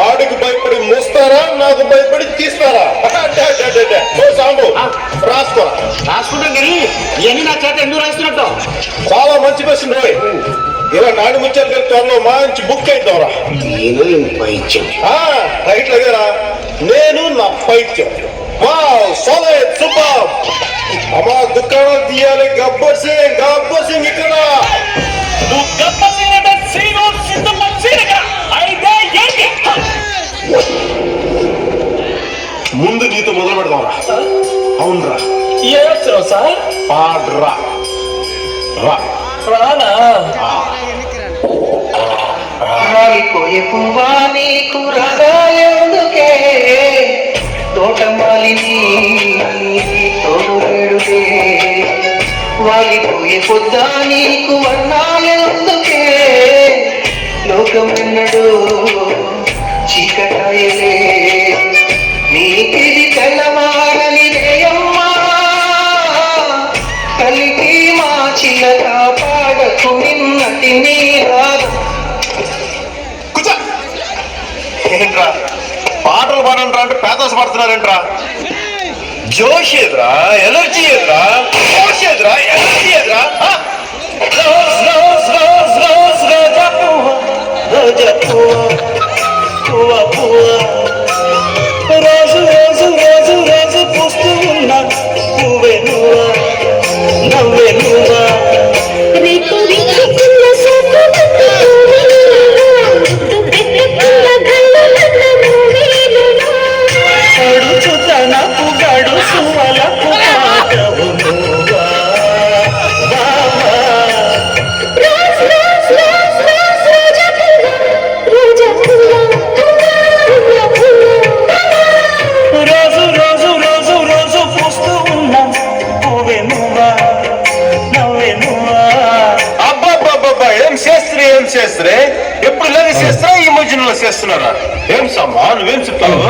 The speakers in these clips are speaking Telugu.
ఆడికి భయపడి మూస్తారా నాకు భయపడి తీస్తారా సాంబు రాసుకోరా రాసుకుంటాం కానీ ఇవన్నీ నా చేత ఎందుకు రాస్తున్నట్టు చాలా మంచి క్వశ్చన్ రోయ్ ఇలా నాడు ముచ్చారు త్వరలో మంచి బుక్ అయిద్దాంరా నేను పైత్యం రైట్ లేరా నేను నా పైత్యం సోలెడ్ సూపర్ అమ్మా దుకాణం తీయాలి గబ్బర్ సింగ్ ఇక్కడ ముందు నీతో మొదలు పెడదాంరా అవునరా ఏమొచ్చావు సార్ పాడ్రా రా రానా రాలిపోయే పువ్వా నీకు రసాయందుకే తోటమాలిని తోడు వేడుకే వాలిపోయే పొద్దా నీకు వర్ణాయందుకే లోకమెన్నడు చీకటాయలే నీకిది తెల్లవారని రేయమ్మా కలికి మా చిలక పాడకు నిన్నటి నీరాదు ఏంట్రా పాటలు పాడంట్రా అంటే పేదస్ పడుతున్నారేంట్రా జోష్ ఏదిరా ఎనర్జీ ఏదిరా జోష్ ఏదిరా ఎనర్జీ ఏదిరా రోజ్ రోజ్ రోజ్ రోజ్ రోజా పువ్వ రోజా పువ్వ పువ్వ పువ్వ రోజు రోజు రోజు రోజు పూస్తూ ఉన్నా పువ్వే నువ్వా నవ్వే నువ్వా రేపు విచ్చుకున్న సోకు అడుచుతనపు గడుసువలకు పాటవు నువ్వా బావా రోజు రోజు రోజు రోజు పూస్తూ ఉన్నా పువ్వే నువ్వా నవ్వే నువ్వా అబ్బాబ్బాబ్బా ఏం చేస్త్రే ఎప్పుడు లేదు చేస్తా ఈ మధ్యలో చేస్తున్నారా ఏం సమ్మా నువ్వేం చెప్తావు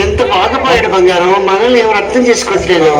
ఎంత బాధపడాడు బంగారం మనల్ని ఎవరు అర్థం చేసుకోవట్లేదు